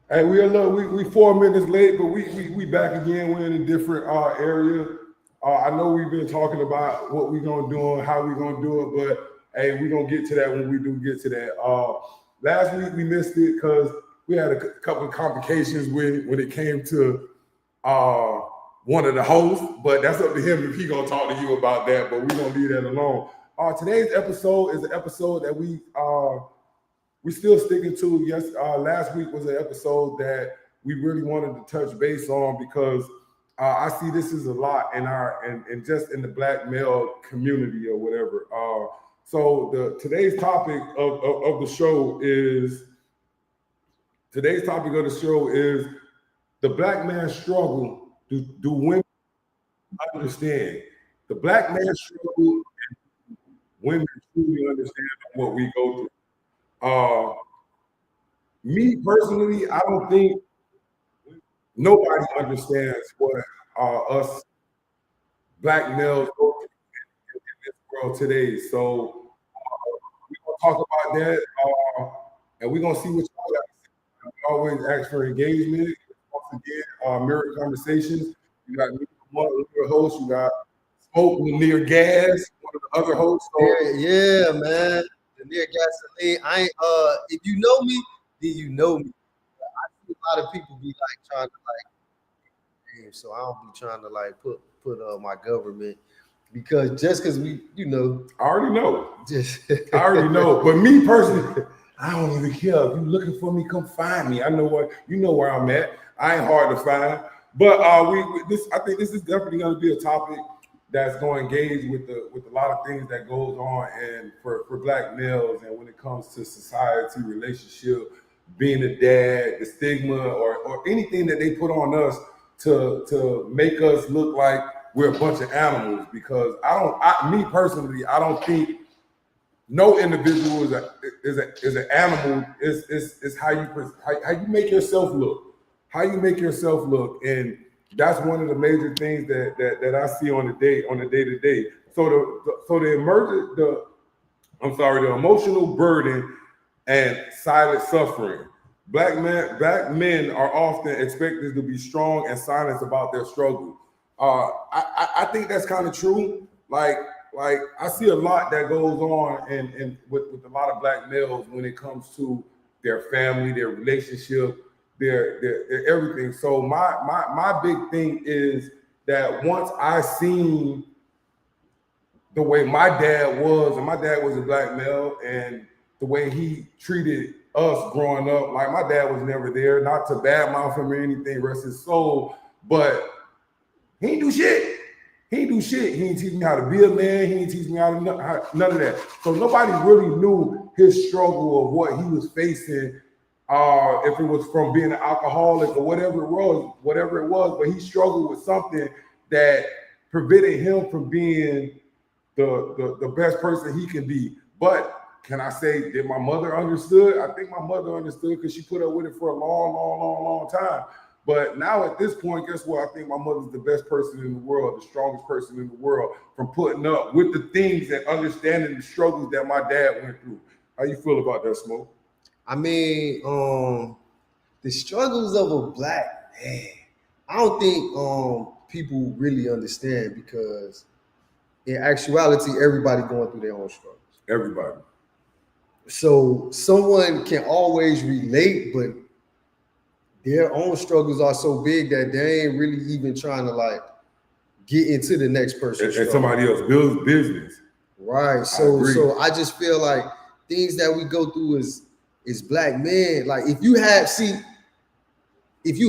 Hey, we 4 minutes late, but we back again. We're in a different area. I know we've been talking about what we're gonna do and how we're gonna do it, but hey, we're gonna get to that when we do get to that. Last week we missed it because we had a couple of complications when it came to one of the hosts, but that's up to him if he gonna talk to you about that. But we're gonna leave that alone. Today's episode is an episode that we still sticking to. Yes, last week was an episode that we really wanted to touch base on because I see this is a lot in and just in the black male community or whatever. So today's topic of the show is the black man's struggle. Do women understand the black man's struggle? And women truly understand what we go through. Me personally, I don't think nobody understands what us black males go through in this world today. So we're gonna talk about that, and we're gonna see what y'all got to say. We always ask for engagement. Once again, Mirror Conversations. You got me, one of the hosts. You got Smoke with Near Gas, one of the other hosts. So, yeah, man. Near gasoline. I ain't if you know me, then you know me. I see a lot of people be like trying to like, so I don't be trying to like put my government because we, I already know. I already know. But me personally, I don't even care. If you're looking for me, come find me. I know where I'm at. I ain't hard to find. But I think this is definitely gonna be a topic that's going to engage with a lot of things that goes on and for black males, and when it comes to society, relationship, being a dad, the stigma or anything that they put on us to make us look like we're a bunch of animals. Because me personally, I don't think no individual is an animal. It's how you make yourself look, and that's one of the major things that I see on the day to day. So the emotional burden and silent suffering. Black men are often expected to be strong and silent about their struggle. I think that's kind of true. Like I see a lot that goes on and with a lot of black males when it comes to their family, their relationship, their everything. So my big thing is that once I seen the way my dad was, and my dad was a black male, and the way he treated us growing up, like my dad was never there, not to badmouth him or anything, rest his soul, but he didn't do shit. He didn't teach me how to be a man. He didn't teach me how to none of that. So nobody really knew his struggle of what he was facing. If it was from being an alcoholic or whatever it was, but he struggled with something that prevented him from being the best person he can be. But can I say that my mother understood? I think my mother understood because she put up with it for a long time. But now at this point, guess what? I think my mother's the best person in the world, the strongest person in the world, from putting up with the things and understanding the struggles that my dad went through. How you feel about that, Smoke? I mean, the struggles of a black man, I don't think people really understand, because in actuality, everybody going through their own struggles. Everybody. So someone can always relate, but their own struggles are so big that they ain't really even trying to like get into the next person's and somebody else builds business. Right. So I just feel like things that we go through is black men. Like if you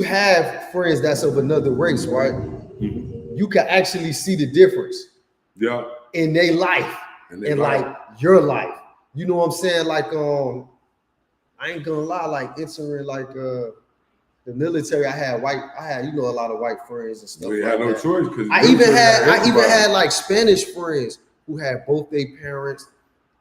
have friends that's of another race, right? Mm-hmm. You can actually see the difference. Yeah. In their life and like your life. You know what I'm saying? Like I ain't gonna lie, like entering like the military, I had a lot of white friends and stuff. We had no choice, because I even had like Spanish friends who had both their parents,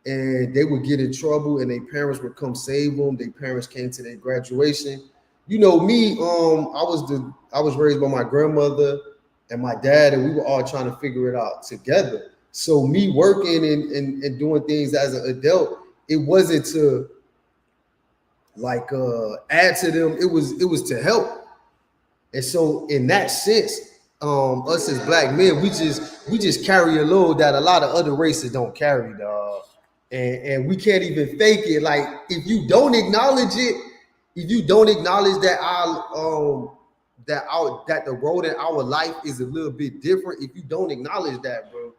and they would get in trouble and their parents would come save them. Their parents came to their graduation. You know me, I was raised by my grandmother, and my dad, and we were all trying to figure it out together. So me working and doing things as an adult, it wasn't to like add to them. It was to help. And so in that sense, us as black men, we just carry a load that a lot of other races don't carry, dog. And we can't even fake it. Like if you don't acknowledge it, if you don't acknowledge that that the road in our life is a little bit different, if you don't acknowledge that, bro,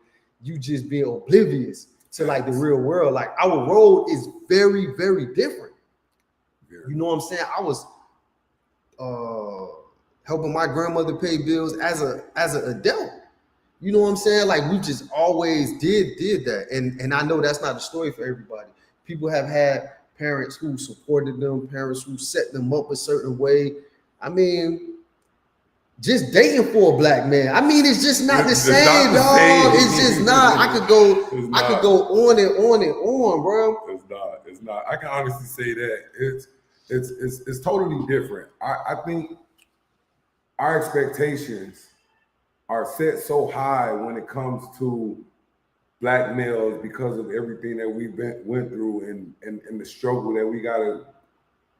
you just being oblivious to like the real world. Like our road is very, very different. You know what I'm saying? I was helping my grandmother pay bills as an adult. You know what I'm saying? Like we just always did that. And I know that's not the story for everybody. People have had parents who supported them, parents who set them up a certain way. I mean, just dating for a black man, I mean, it's just not the same, dog. It's just not. I could go on and on and on, bro. It's not. I can honestly say that it's totally different. I think our expectations are set so high when it comes to black males because of everything that we went through and the struggle that we gotta,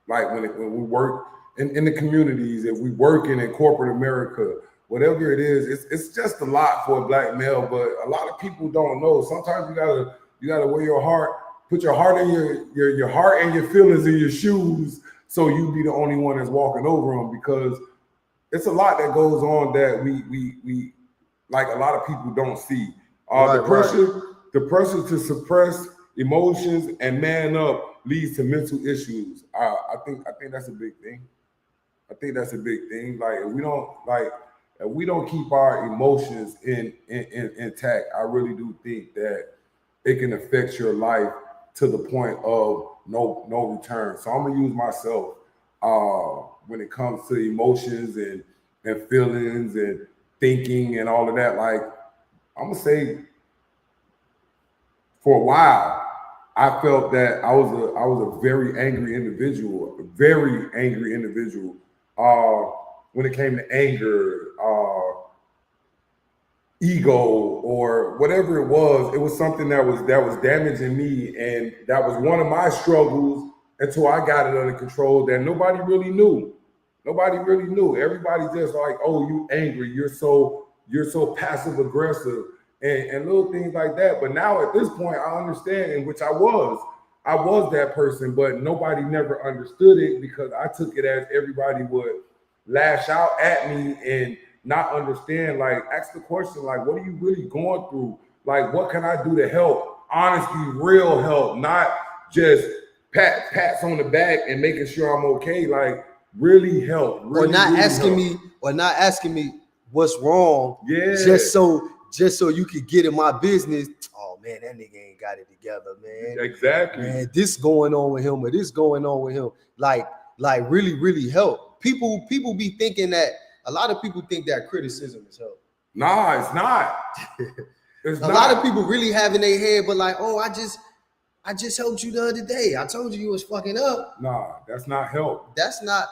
like when we work in the communities, if we work in corporate America, whatever it is, it's just a lot for a black male. But a lot of people don't know. Sometimes you gotta wear your heart, put your heart in your heart and your feelings in your shoes, so you be the only one that's walking over them, because it's a lot that goes on that we like a lot of people don't see. The pressure to suppress emotions and man up leads to mental issues. I think that's a big thing. I think that's a big thing. Like if we don't keep our emotions intact, I really do think that it can affect your life to the point of no return. So I'm gonna use myself when it comes to emotions and feelings and thinking and all of that. Like I'm gonna say, for a while, I felt that I was a very angry individual, when it came to anger, ego, or whatever it was something that was damaging me, and that was one of my struggles until I got it under control, that nobody really knew. Everybody just like, oh, you angry, you're so passive aggressive and little things like that. But now at this point, I understand, in which I was that person, but nobody never understood it, because I took it as everybody would lash out at me and not understand. Like, ask the question, like, what are you really going through? Like, what can I do to help? Honestly, real help, not just pats on the back and making sure I'm okay. Like, really help. Really, or not really asking me what's wrong. Yeah. Just so you could get in my business. Oh man, that nigga ain't got it together, man. Exactly. Man, this going on with him, or this going on with him. Like really, really help. People be thinking that, a lot of people think that criticism is help. Nah, it's not. A lot of people really have in their head, but like, oh, I just helped you the other day. I told you was fucking up. Nah, that's not help. That's not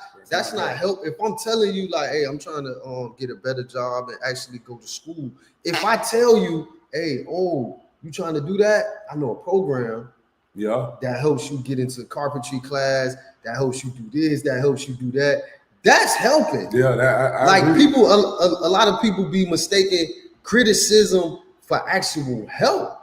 help. If I'm telling you, like, hey, I'm trying to get a better job and actually go to school. If I tell you, hey, oh, you trying to do that? I know a program. Yeah. That helps you get into carpentry class. That helps you do this. That helps you do that. That's helping. Yeah. I agree. People, a lot of people be mistaking criticism for actual help.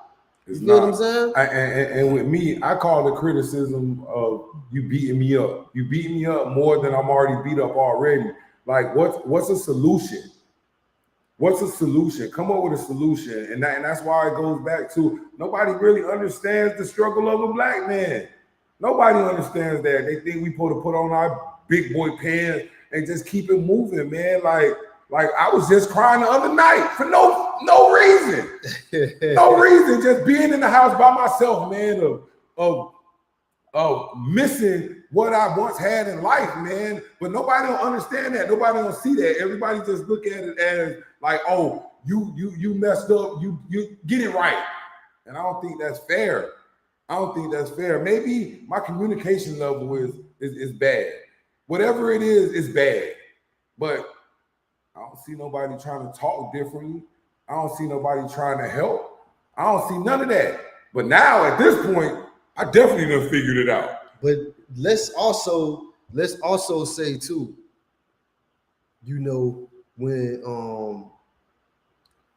You know what I'm saying? And with me, I call the criticism of you beating me up. You beat me up more than I'm already beat up already. Like, what's a solution? What's a solution? Come up with a solution. And that's why it goes back to, nobody really understands the struggle of a black man. Nobody understands that. They think we supposed to put on our big boy pants and just keep it moving, man. Like I was just crying the other night for no reason. No reason. Just being in the house by myself, man, of missing what I once had in life, man. But nobody don't understand that. Nobody don't see that. Everybody just look at it as like, oh, you messed up. You get it right. And I don't think that's fair. Maybe my communication level is bad. Whatever it is bad. But I don't see nobody trying to talk differently. I don't see nobody trying to help. I don't see none of that. But now at this point, I definitely done figured it out. But let's also say too, you know, when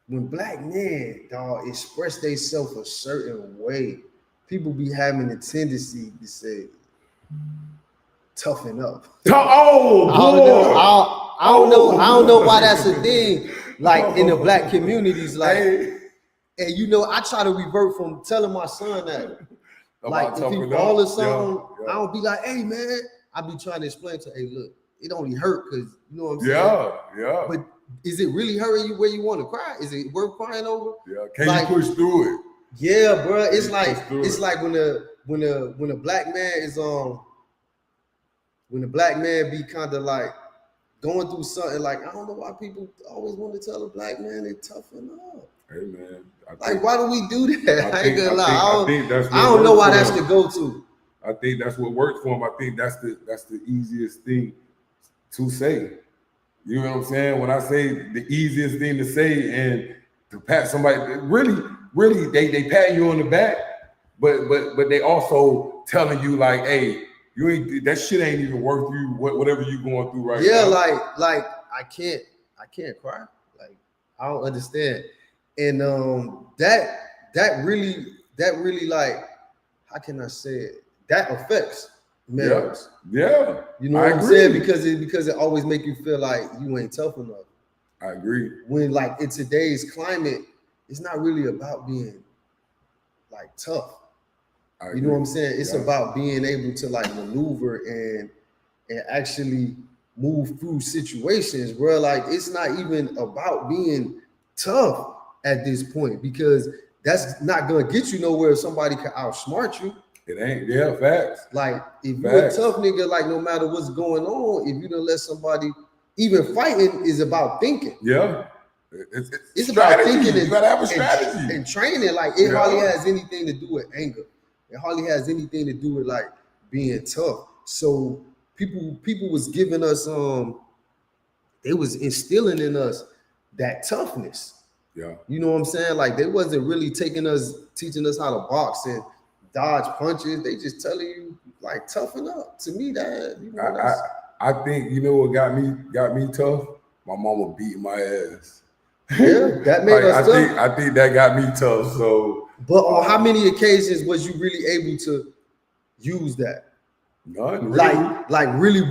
black men, dog, express themselves a certain way, people be having a tendency to say, toughen up. Oh, boy. I don't know why that's a thing. Like in the black communities, like, and you know, I try to revert from telling my son that, like, if he fall or something, I don't be like, hey man, I be trying to explain to, hey, look, it only hurt because you know what I'm saying. Yeah. But is it really hurting you where you want to cry? Is it worth crying over? Yeah. Can you push through it? Yeah, bro. It's like when a black man is when a black man be kind of like going through something, like, I don't know why people always want to tell a black man they toughen up. Hey man, like, why do we do that? I ain't gonna lie. I don't know why that's the go-to. I think that's what works for him. I think that's the easiest thing to say. You know what I'm saying? When I say the easiest thing to say and to pat somebody, really, they pat you on the back, but they also telling you like, hey, you ain't, that shit ain't even worth you whatever you going through right now. Yeah, like I can't cry. Like, I don't understand. And that really like, how can I say it? That affects males. Yeah. You know what I'm saying? Because it always make you feel like you ain't tough enough. I agree. When like in today's climate, it's not really about being like tough. You know what I'm saying? It's about being able to like maneuver and actually move through situations where like it's not even about being tough at this point, because that's not gonna get you nowhere if somebody can outsmart you. It ain't. Yeah, facts. Like if you're a tough nigga, like no matter what's going on, if you don't let somebody, even fighting is about thinking. Yeah. It's about thinking. You gotta have a strategy and training. Like it hardly has anything to do with anger. It hardly has anything to do with like being tough. So people was giving us they was instilling in us that toughness. Yeah. You know what I'm saying? Like they wasn't really teaching us how to box and dodge punches. They just telling you like toughen up. To me, that you know, I think you know what got me tough? My mama beat my ass. Yeah, that made us tough. I think that got me tough. So, but on how many occasions was you really able to use that? None. Really. Like really,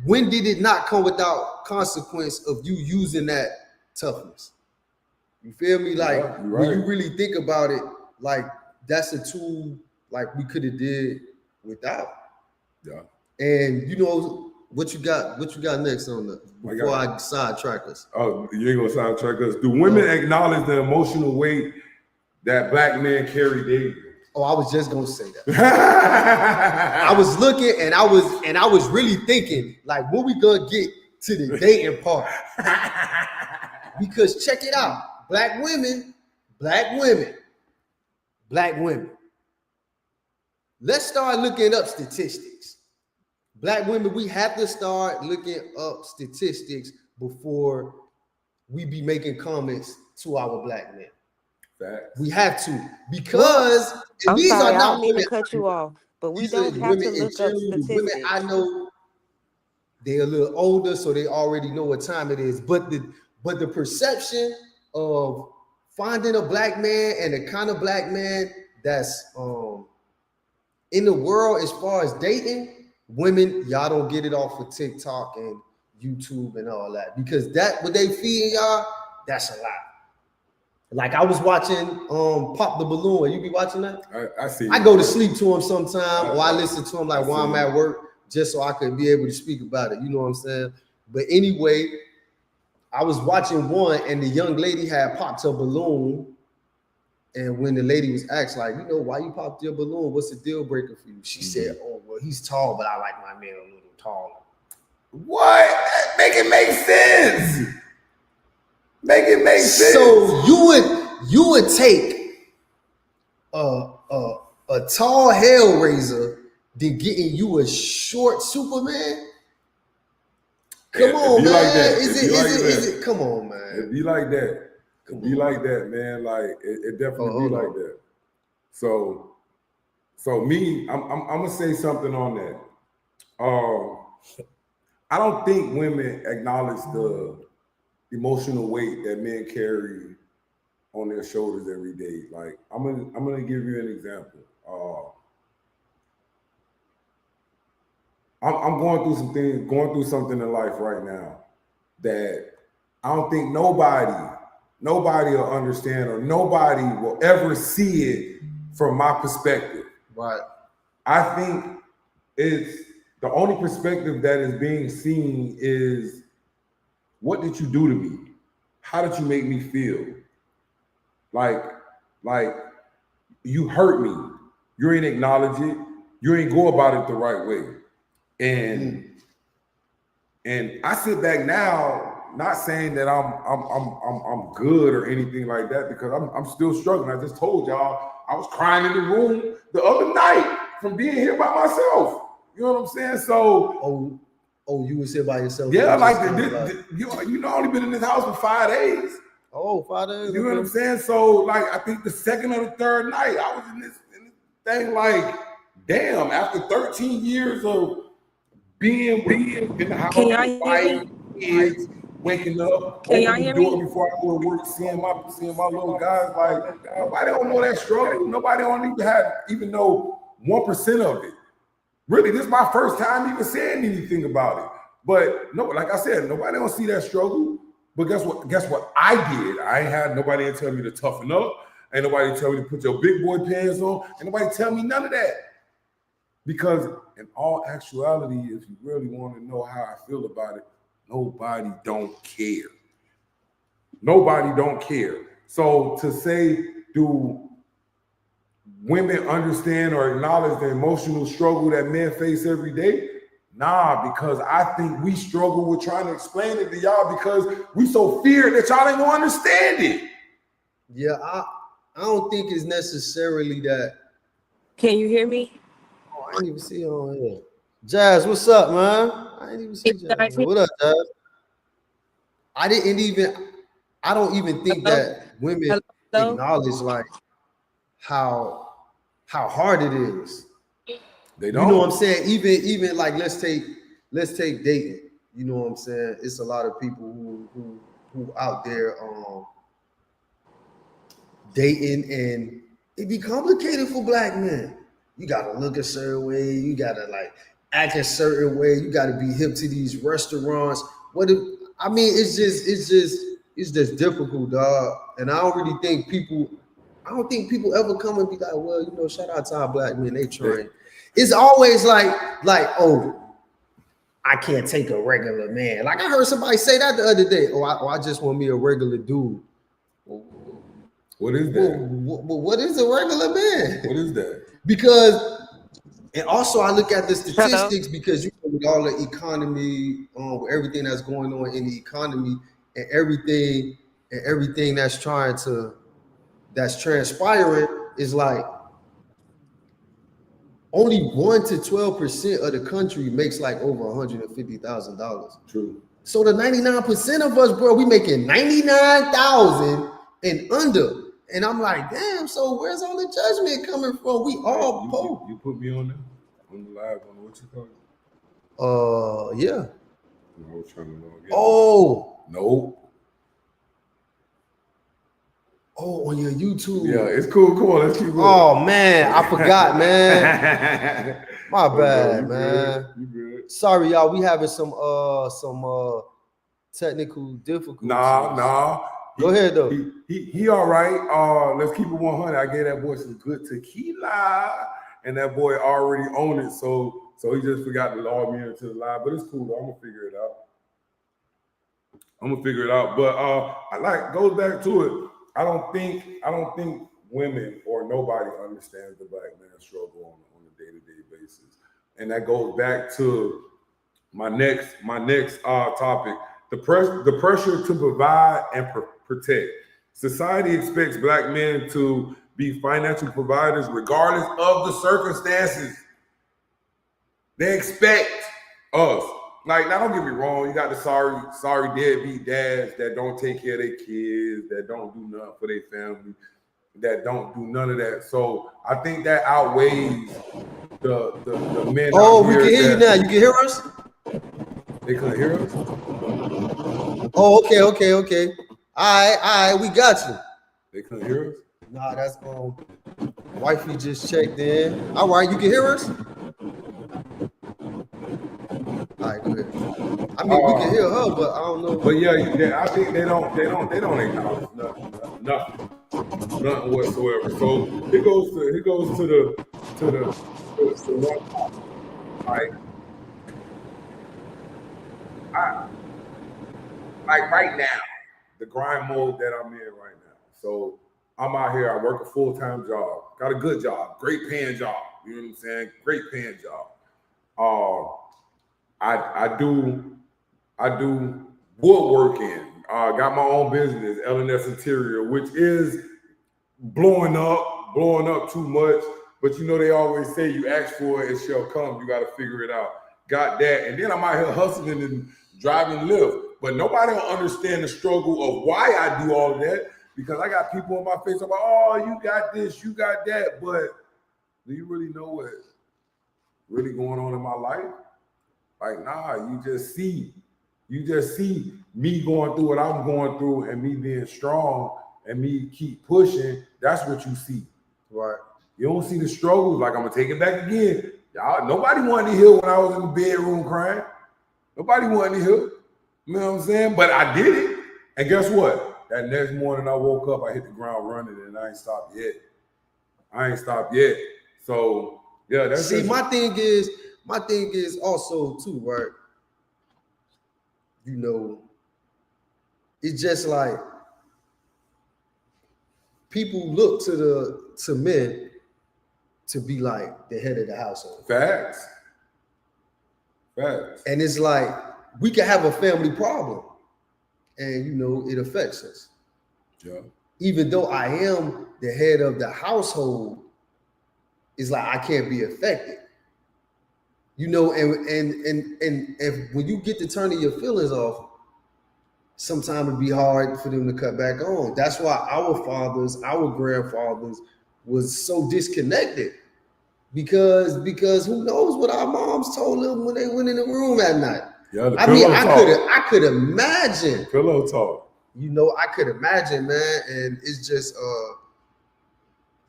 when did it not come without consequence of you using that toughness? You feel me? Like when you really think about it, like that's a tool like we could have did without. Yeah. And you know what you got next on the before I sidetrack us? Oh, you ain't gonna sidetrack us. Do women acknowledge the emotional weight that black men carry daily? Oh, I was just gonna say that. I was looking and I was really thinking, like, when we gonna get to the dating part? Because check it out, black women. Let's start looking up statistics. Black women, we have to start looking up statistics before we be making comments to our black men. Facts. We have to, because these are not women. I don't mean to cut you off, but we don't have to look up statistics. Women I know, they're a little older, so they already know what time it is. But the perception of finding a black man and the kind of black man that's in the world as far as dating, women, y'all don't get it off of TikTok and YouTube and all that, because that what they feed y'all, that's a lot. Like I was watching Pop the Balloon. You be watching that? I see. I go to sleep to him sometime, or I listen to him like while I'm at work, just so I could be able to speak about it. You know what I'm saying? But anyway, I was watching one, and the young lady had popped her balloon. And when the lady was asked, like, you know, why you popped your balloon? What's the deal breaker for you? She said, oh, well, he's tall, but I like my man a little taller. What? Make it make sense. Make it make sense. So you would take a tall Hellraiser than getting you a short Superman? Come on, be man. like that. Is it? Come on, man. It be like that. It be like that, man. Like it definitely be like that. So me, I'm gonna say something on that. I don't think women acknowledge the emotional weight that men carry on their shoulders every day. Like I'm gonna give you an example. I'm going through something in life right now that I don't think nobody will understand, or nobody will ever see it from my perspective. Right. I think it's the only perspective that is being seen is, what did you do to me? How did you make me feel? Like you hurt me. You ain't acknowledge it. You ain't go about it the right way. And I sit back now, not saying that I'm good or anything like that, because I'm still struggling. I just told y'all I was crying in the room the other night from being here by myself. You know what I'm saying? So you was here by yourself. Yeah, you know, I only been in this house for 5 days. Oh, 5 days. You know what I'm saying? So like, I think the second or the third night I was in this thing, like, damn, after 13 years of being in the house, fighting, kids, waking up, opening the door before I go to work, seeing my little guys, like, nobody don't know that struggle. Nobody don't even know 1% of it. Really, this is my first time even saying anything about it. But no, like I said, nobody don't see that struggle. But guess what I did? I ain't had nobody tell me to toughen up. Ain't nobody tell me to put your big boy pants on. Ain't nobody tell me none of that. Because in all actuality, if you really want to know how I feel about it, nobody don't care. Nobody don't care. So to say, do women understand or acknowledge the emotional struggle that men face every day? Nah, because I think we struggle with trying to explain it to y'all because we so feared that y'all ain't gonna understand it. Yeah, I don't think it's necessarily that. Can you hear me? Oh, I didn't even see you on here. Jazz, what's up, man? I didn't even see Jazz. What up, Jazz? I don't even think that women acknowledge like how hard it is. They don't. You know what I'm saying? Even like let's take dating. You know what I'm saying? It's a lot of people who out there dating, and it be complicated for black men. You gotta look a certain way, you gotta like act a certain way, you gotta be hip to these restaurants. It's just difficult, dog. And I don't think people ever come and be like, well, you know, shout out to our black men, they trying. It's always like, oh, I can't take a regular man. Like I heard somebody say that the other day. I just want me a regular dude. What is that? What is a regular man? What is that? Because, and also I look at the statistics because you know, with all the economy, with everything that's going on in the economy and everything that's transpiring is like only 1 to 12% of the country makes like over $150,000. True. So the 99% of us, bro, we making 99,000 and under. And I'm like, damn, so where's all the judgment coming from? We all poor. You put me on there? On the live, on what you call it? Yeah. I was trying to know again. Oh. No. Oh, on your YouTube. Yeah, it's cool. Come on, let's keep going. Oh, man, I forgot, man. My bad, man. You good. Sorry, y'all. We having some technical difficulties. Nah. Go ahead, though. He all right. Let's keep it 100. I gave that boy some good tequila, and that boy already owned it. So he just forgot to log me into the live. But it's cool, though. I'm gonna figure it out. But I like goes back to it. I don't think women or nobody understands the black man's struggle on a day-to-day basis. And that goes back to my next topic. The pressure to provide and protect. Society expects black men to be financial providers regardless of the circumstances. They expect us Like, now don't get me wrong, you got the sorry deadbeat dads that don't take care of their kids, that don't do nothing for their family, that don't do none of that. So I think that outweighs the men. Oh, we can hear you now. You can hear us? They couldn't hear us? Oh, okay. All right, we got you. They couldn't hear us? Nah, that's wifey just checked in. All right, you can hear us? All right, go ahead. I mean, we can hear her, but I don't know. But yeah, I think they don't acknowledge nothing whatsoever. So it goes to the one, like right now, the grind mode that I'm in right now. So I'm out here, I work a full-time job, got a good job, great paying job. You know what I'm saying? Great paying job. I do woodworking. Got my own business, LNS Interior, which is blowing up too much. But you know, they always say you ask for it, it shall come. You got to figure it out. Got that. And then I'm out here hustling and driving Lyft. But nobody will understand the struggle of why I do all of that, because I got people in my face. I'm like, oh, you got this, you got that. But do you really know what's really going on in my life? Like, nah, you just see me going through what I'm going through and me being strong and me keep pushing. That's what you see. Right. You don't see the struggles. Like, I'm gonna take it back again. Y'all, nobody wanted to hear when I was in the bedroom crying. Nobody wanted to hear. You know what I'm saying? But I did it. And guess what? That next morning I woke up, I hit the ground running, and I ain't stopped yet. So yeah, that's see, my thing is also too, right? You know, it's just like people look to men to be like the head of the household. Facts. And it's like we can have a family problem, and you know it affects us. Yeah. Even though I am the head of the household, it's like I can't be affected. You know, and if when you get to turning your feelings off, sometimes it'd be hard for them to cut back on. That's why our fathers, our grandfathers was so disconnected. Because who knows what our moms told them when they went in the room at night. Yeah, I mean, I could imagine. Pillow talk. You know, I could imagine, man. And it's just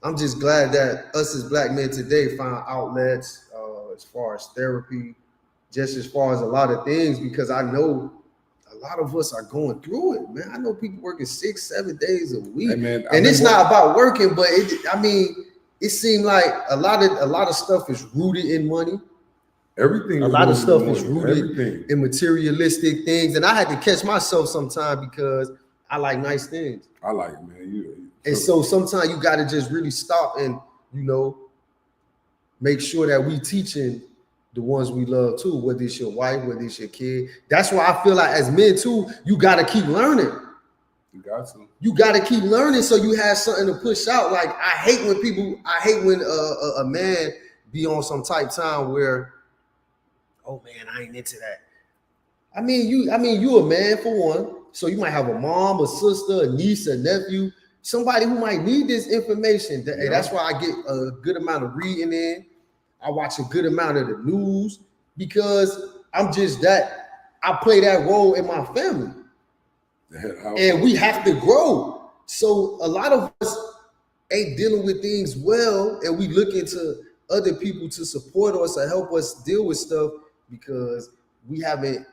I'm just glad that us as black men today found outlets as far as therapy, just as far as a lot of things, because I know a lot of us are going through it, man. I know people working 6-7 days a week. Hey, man, and it's not about working, but it seemed like a lot of stuff is rooted in money. Everything. A lot of stuff is rooted in materialistic things. And I had to catch myself sometime because I like nice things. I like it, man. And so sometimes you got to just really stop and, you know, make sure that we teaching the ones we love too, whether it's your wife, whether it's your kid. That's why I feel like as men too, you got to keep learning. You got to keep learning so you have something to push out. Like I hate when a man be on some type time where, oh man, I ain't into that. I mean, you a man for one, so you might have a mom, a sister, a niece, a nephew, somebody who might need this information. Yeah. That's why I get a good amount of reading in. I watch a good amount of the news because I'm just that. I play that role in my family. And we have to grow. So a lot of us ain't dealing with things well, and we look into other people to support us or help us deal with stuff because we haven't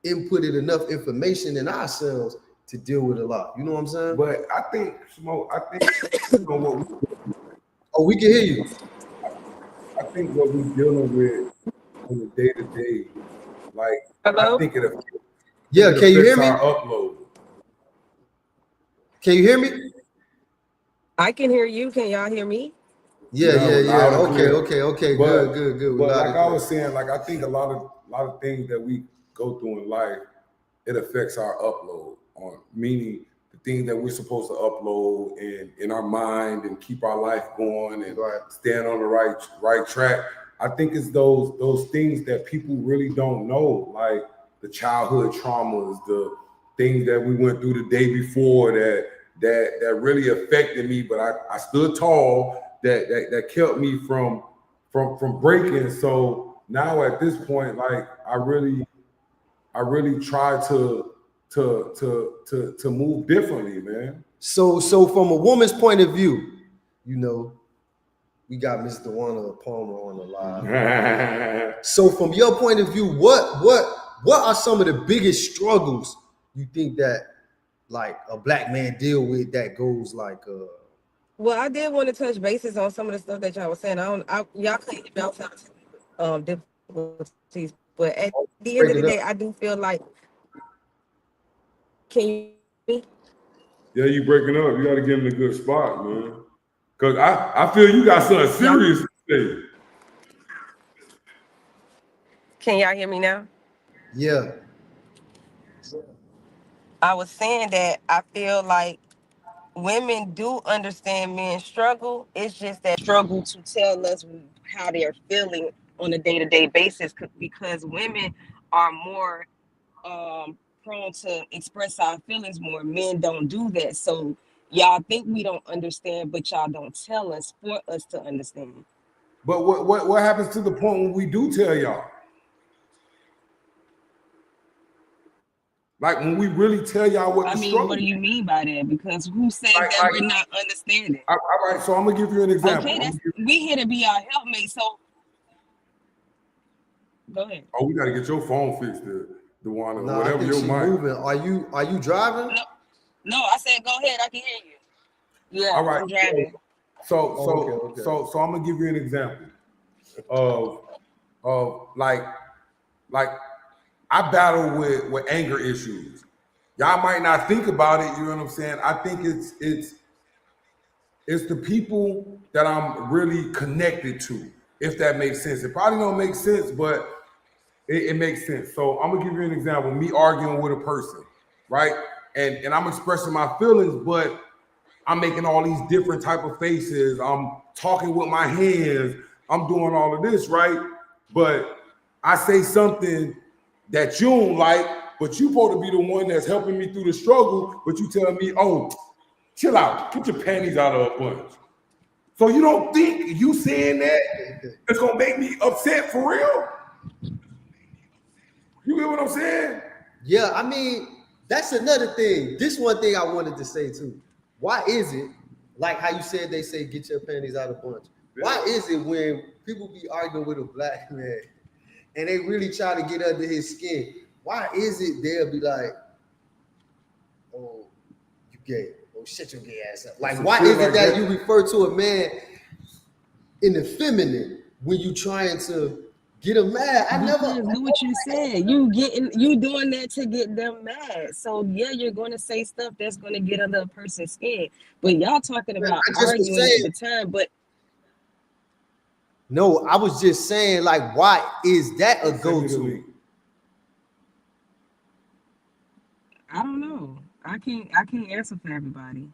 inputted enough information in ourselves to deal with a lot. You know what I'm saying? But I think, Smoke, you know what we can hear you. I think what we're dealing with on the day-to-day, like, hello? I think it affects can you hear me? Upload. Can you hear me? I can hear you. Can y'all hear me? Yeah. Okay. But, good. But like I was saying, like I think a lot of things that we go through in life, it affects our upload, meaning the things that we're supposed to upload and in our mind and keep our life going and stand on the right track. I think it's those things that people really don't know, like the childhood traumas, the things that we went through the day before that really affected me, but I stood tall, that kept me from breaking. So now at this point, like I really try to move differently, man. So from a woman's point of view, you know, we got Miss DeWanna Palmer on the live. So from your point of view, what are some of the biggest struggles you think that like a black man deal with that goes like Well, I did want to touch bases on some of the stuff that y'all was saying. Y'all couldn't bounce out difficulties, but at the end of the day, I do feel like, can you? Yeah, you breaking up. You got to get in a good spot, man. Cause I feel you got something serious to say. Can y'all hear me now? Yeah. I was saying that I feel like women do understand men's struggle. It's just that struggle to tell us how they are feeling on a day-to-day basis because women are more prone to express our feelings more. Men don't do that. So y'all think we don't understand, but y'all don't tell us for us to understand. But what happens to the point when we do tell y'all? Like when we really tell y'all what the struggle. What do you mean by that? Because who says that we're not understanding? All right, so I'm gonna give you an example. Okay, we here to be our helpmate. So go ahead. Oh, we gotta get your phone fixed, DeWanna, nah, whatever your mic. Moving. Are you driving? No, I said go ahead. I can hear you. Yeah, all right. I'm driving. So I'm gonna give you an example of like I battle with anger issues. Y'all might not think about it, you know what I'm saying? I think it's the people that I'm really connected to, if that makes sense. It probably don't make sense, but it makes sense. So I'm gonna give you an example. Me arguing with a person, right? And I'm expressing my feelings, but I'm making all these different type of faces. I'm talking with my hands. I'm doing all of this, right? But I say something that you don't like, but you supposed to be the one that's helping me through the struggle, but you tell me, oh, chill out, get your panties out of a bunch. So you don't think you saying that it's gonna make me upset for real? You get what I'm saying? Yeah, I mean, that's another thing. This one thing I wanted to say too. Why is it, like how you said they say get your panties out of bunch? Why is it when people be arguing with a black man and they really try to get under his skin, why is it they'll be like, oh, you gay, oh shut your gay ass up? Like, why is it that you refer to a man in the feminine when you trying to get them mad? I never do what you said. You doing that to get them mad. So yeah, you're gonna say stuff that's gonna get under a person's skin. But y'all talking about arguing at the time, but no, I was just saying, like, why is that a go-to? I don't know. I can't answer for everybody.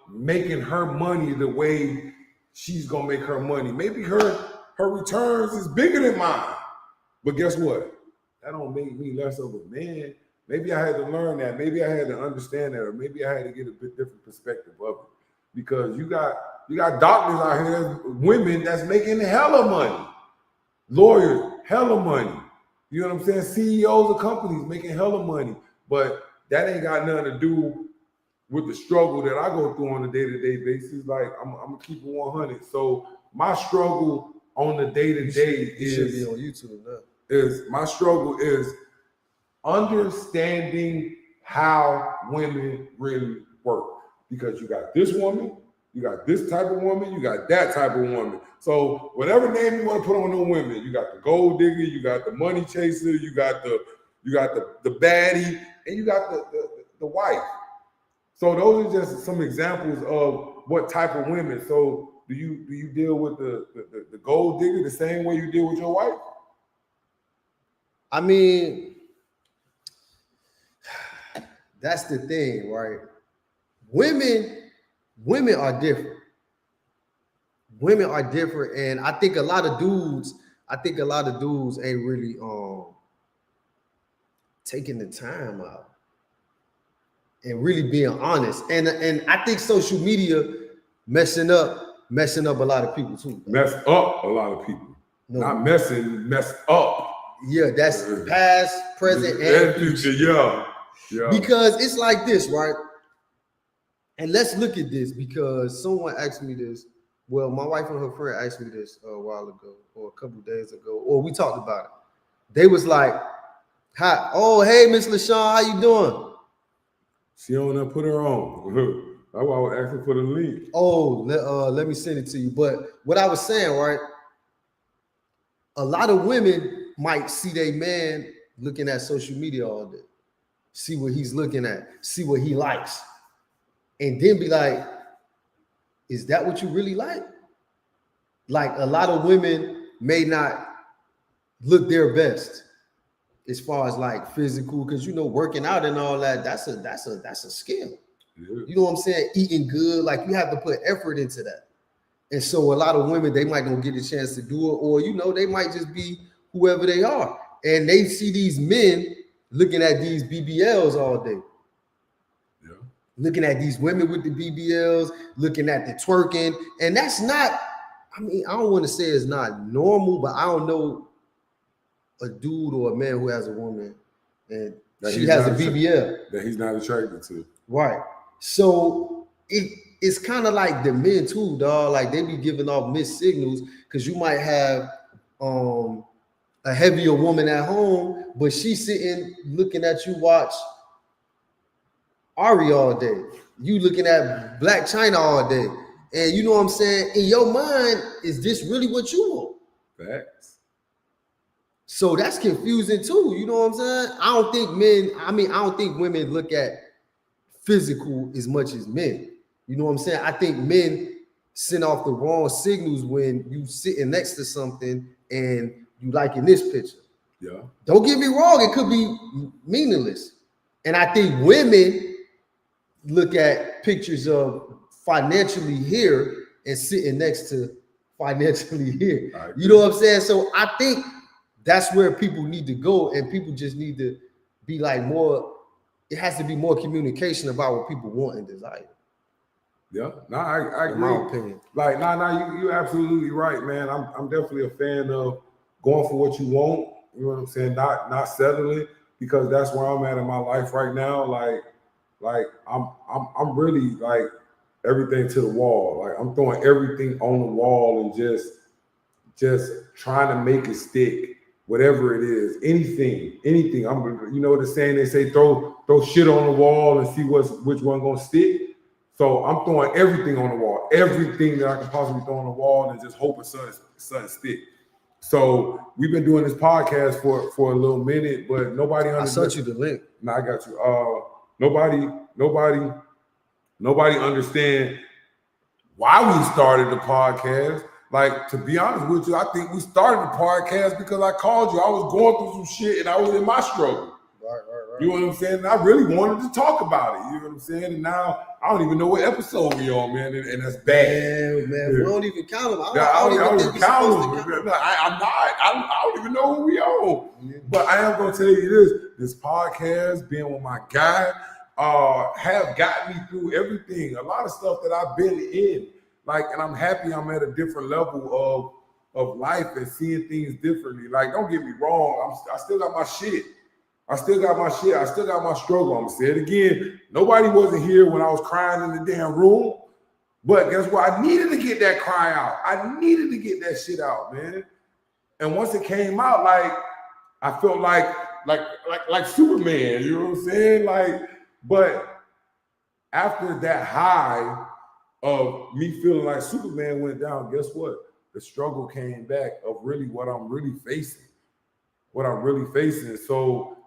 making her money the way she's gonna make her money. Maybe her returns is bigger than mine. But guess what? That don't make me less of a man. Maybe I had to learn that. Maybe I had to understand that, or maybe I had to get a bit different perspective of it. Because you got doctors out here, women that's making hella money, lawyers, hella money. You know what I'm saying? CEOs of companies making hella money, but that ain't got nothing to do with the struggle that I go through on a day-to-day basis. Like I'm gonna keep it 100. So my struggle on the day-to-day should be on YouTube now. My struggle is understanding how women really work. Because you got this woman, you got this type of woman, you got that type of woman. So whatever name you want to put on the women, you got the gold digger, you got the money chaser, you got the baddie, and you got the wife. So those are just some examples of what type of women. So do you deal with the gold digger the same way you deal with your wife? I mean, that's the thing, right? Women are different. Women are different, and I think a lot of dudes ain't really taking the time out and really being honest. And I think social media messing up a lot of people too. Messed up a lot of people. No. Not messing, messed up. Yeah, that's past, present, and future. Yeah. Because it's like this, right? And let's look at this, because someone asked me this. Well, my wife and her friend asked me this a while ago, or a couple of days ago, or we talked about it. They was like, "Hi, oh hey, Miss LaShawn, how you doing?" She on there, put her on. That's why I was asking for the link. Oh, let me send it to you. But what I was saying, right? A lot of women might see their man looking at social media all day, see what he's looking at, see what he likes, and then be like, is that what you really like? Like, a lot of women may not look their best as far as like physical, because working out and all that, that's a skill. Yeah. You know what I'm saying? Eating good, like you have to put effort into that. And so a lot of women, they might not get a chance to do it, or they might just be whoever they are. And they see these men looking at these BBLs all day. Yeah. Looking at these women with the BBLs, looking at the twerking. And that's not, I don't want to say it's not normal, but I don't know a dude or a man who has a woman and she has a BBL that he's not attracted to. Right. So it's kind of like the men too, dog. Like, they be giving off mixed signals, because you might have a heavier woman at home, but she's sitting looking at you watch Ari all day. You looking at Black China all day. And you know what I'm saying? In your mind, is this really what you want? Facts. So that's confusing too. You know what I'm saying? I don't think women look at physical as much as men. You know what I'm saying? I think men send off the wrong signals when you sitting next to something and you liking this picture. Yeah. Don't get me wrong, it could be meaningless. And I think women look at pictures of financially here and sitting next to financially here. You know what I'm saying? So I think that's where people need to go, and people just need to be like more, it has to be more communication about what people want and desire. Yeah, no, I agree. In my opinion. Like, you're absolutely right, man. I'm definitely a fan of going for what you want. You know what I'm saying? Not settling, because that's where I'm at in my life right now. Like I'm really like everything to the wall. Like, I'm throwing everything on the wall and just trying to make it stick. Whatever it is, anything. I'm, what the saying, they say, throw shit on the wall and see which one gonna stick. So I'm throwing everything on the wall, everything that I can possibly throw on the wall, and just hoping something stick. So we've been doing this podcast for a little minute, but nobody. I sent you the link. No, I got you. Nobody understand why we started the podcast. Like, to be honest with you, I think we started the podcast because I called you. I was going through some shit and I was in my struggle. Right. You know what I'm saying? And I really wanted to talk about it. You know what I'm saying? And now I don't even know what episode we on, man. And that's bad. Man, we don't even count them. I I don't don't even even think count we're them. supposed to count them. I'm not. I don't even know who we on. Yeah. But I am gonna tell you this podcast, being with my guy, have got me through everything. A lot of stuff that I've been in. Like, and I'm happy I'm at a different level of life and seeing things differently. Like, don't get me wrong, I still got my shit. I still got my struggle. I'm gonna say it again. Nobody wasn't here when I was crying in the damn room. But guess what? I needed to get that cry out. I needed to get that shit out, man. And once it came out, like, I felt like Superman, you know what I'm saying? Like, but after that high of me feeling like Superman went down, guess what? The struggle came back of really what I'm really facing. So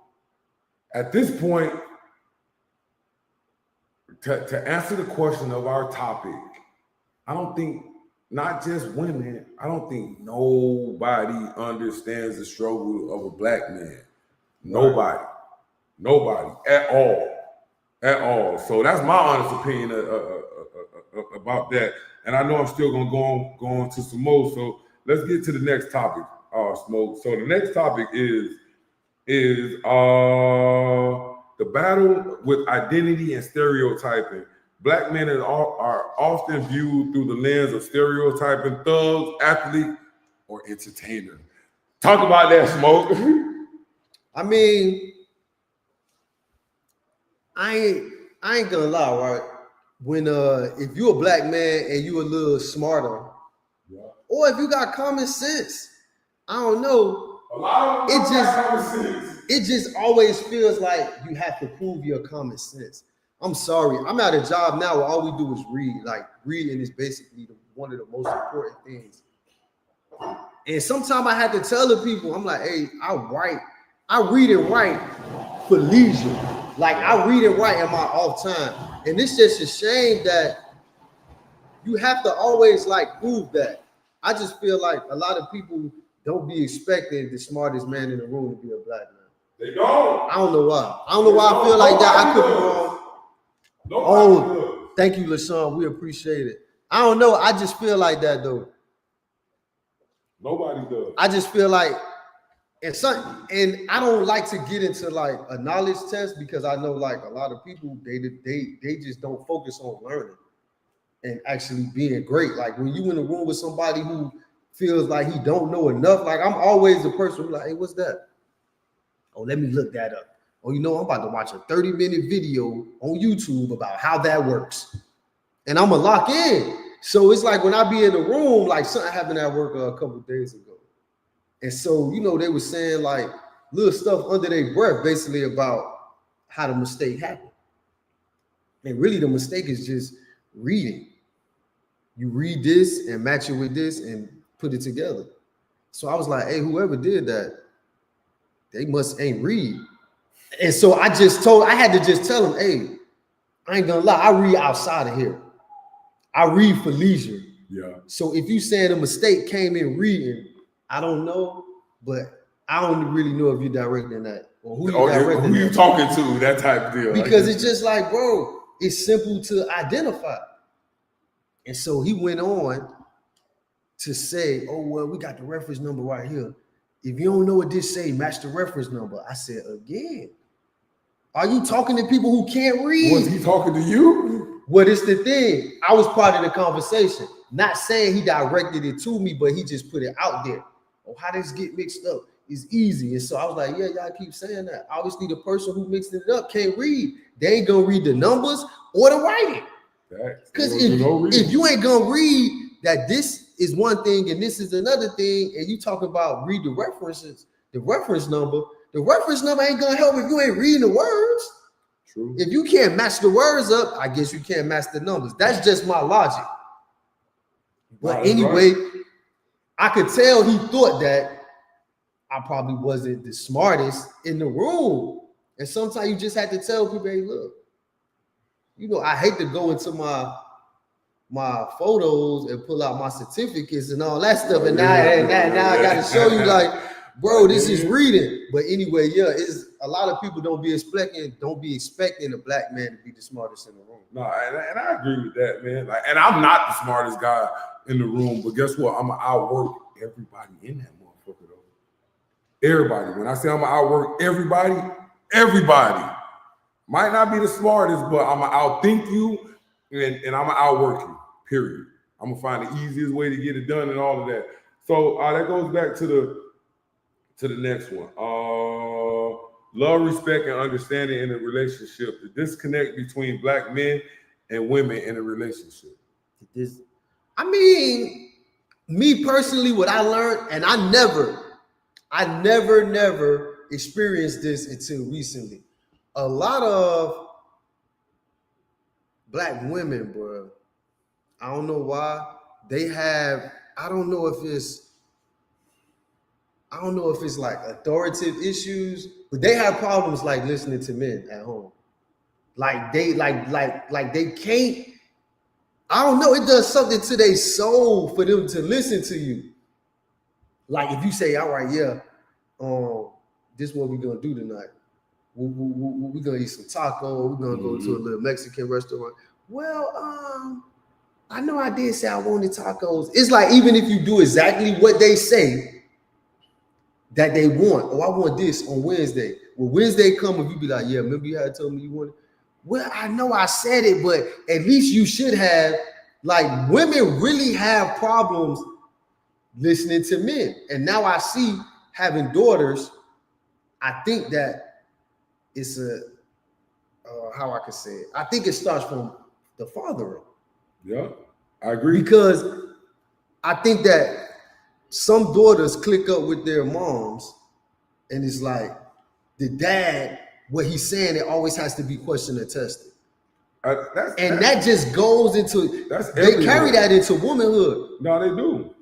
at this point, to answer the question of our topic, I don't think, not just women, I don't think nobody understands the struggle of a black man. Nobody at all. So that's my honest opinion about that. And I know I'm still gonna go on to some more. So let's get to the next topic, Smoke. So the next topic is the battle with identity and stereotyping. Black men are often viewed through the lens of stereotyping thugs, athlete, or entertainer. Talk about that, Smoke. I mean, I ain't gonna lie, right? When if you a black man and you a little smarter, Yeah. or if you got common sense, I don't know. A lot of them It just always feels like you have to prove your common sense. I'm sorry. I'm at a job now where all we do is read. Like, reading is basically one of the most important things. And sometimes I had to tell the people, I'm like, hey, I read and write for leisure. Like, I read and write in my off time. And it's just a shame that you have to always like prove that. I just feel like a lot of people don't be expecting the smartest man in the room to be a black man. They don't. I don't know why. I feel like that. I could be wrong. Oh, thank you, LaShawn. We appreciate it. I don't know. I just feel like that though. Nobody does. I just feel like, and I don't like to get into like a knowledge test because I know like a lot of people they just don't focus on learning and actually being great. Like when you in a room with somebody who feels like he don't know enough, like I'm always the person who's like, hey, what's that? Oh, let me look that up. Oh, you know, I'm about to watch a 30-minute video on YouTube about how that works. And I'm going to lock in. So it's like when I be in the room, like something happened at work a couple of days ago. And so, you know, they were saying like little stuff under their breath, basically about how the mistake happened. And really the mistake is just reading. You read this and match it with this and put it together. So I was like, hey, whoever did that, they ain't read. And so I had to just tell them, hey, I ain't gonna lie, I read outside of here. I read for leisure. Yeah. So if you saying a mistake came in reading, I don't know, but I don't really know if you're directing that or who you talking to, that type of deal. Because it's just like, bro, it's simple to identify. And so he went on to say, oh, well, we got the reference number right here. If you don't know what this say, match the reference number. I said, again, are you talking to people who can't read? Was he talking to you? What is the thing? I was part of the conversation. Not saying he directed it to me, but he just put it out there. Oh, how this get mixed up is easy. And so I was like, yeah, y'all keep saying that. Obviously, the person who mixed it up can't read. They ain't gonna read the numbers or the writing. Because if you ain't gonna read that this is one thing and this is another thing, and you talk about read the references, the reference number ain't gonna help if you ain't reading the words. True. If you can't match the words up, I guess you can't match the numbers. That's just my logic. But anyway, right. I could tell he thought that I probably wasn't the smartest in the room. And sometimes you just have to tell people, hey, look, you know, I hate to go into my photos and pull out my certificates and all that stuff. And now I got to show you, like, bro, this is reading. But anyway, yeah, it's a lot of people don't be expecting a black man to be the smartest in the room. No, and I agree with that, man. Like, and I'm not the smartest guy in the room, but guess what? I'm gonna outwork everybody in that motherfucker though. Everybody. When I say I'm gonna outwork everybody might not be the smartest, but I'm gonna outthink you and I'm gonna outwork you. Period. I'm gonna find the easiest way to get it done and all of that. So that goes back to the next one. Love, respect, and understanding in a relationship. The disconnect between black men and women in a relationship. I mean, me personally, what I learned, and I never experienced this until recently. A lot of black women, bro, I don't know why, they have, I don't know if it's like authoritative issues, but they have problems like listening to men at home. Like they they can't, I don't know, it does something to their soul for them to listen to you. Like if you say, all right, yeah, this is what we're gonna do tonight. We're gonna eat some taco, we're gonna go to a little Mexican restaurant. Well, I know I did say I wanted tacos. It's like even if you do exactly what they say that they want, oh, I want this on Wednesday. When Wednesday come, if you be like, yeah, remember you had told me you wanted. Well, I know I said it, but at least you should have. Like women really have problems listening to men, and now I see having daughters. I think that it's how I can say it. I think it starts from the father. Yeah, I agree. Because I think that some daughters click up with their moms, and it's like the dad, what he's saying, it always has to be questioned and tested. That just goes into, they carry that into womanhood. No, they do.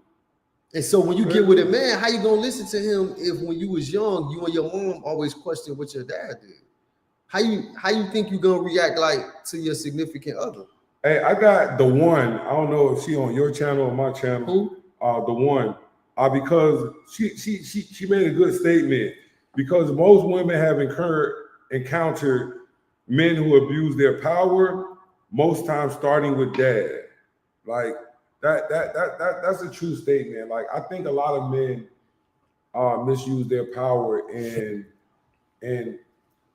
And so when you get with a man, how you gonna listen to him if when you was young, you and your mom always questioned what your dad did? How you think you gonna react like to your significant other? Hey, I got the one. I don't know if she on your channel or my channel. Who? The one. Because she made a good statement. Because most women have encountered men who abuse their power, most times starting with dad. Like that's a true statement. Like I think a lot of men misuse their power and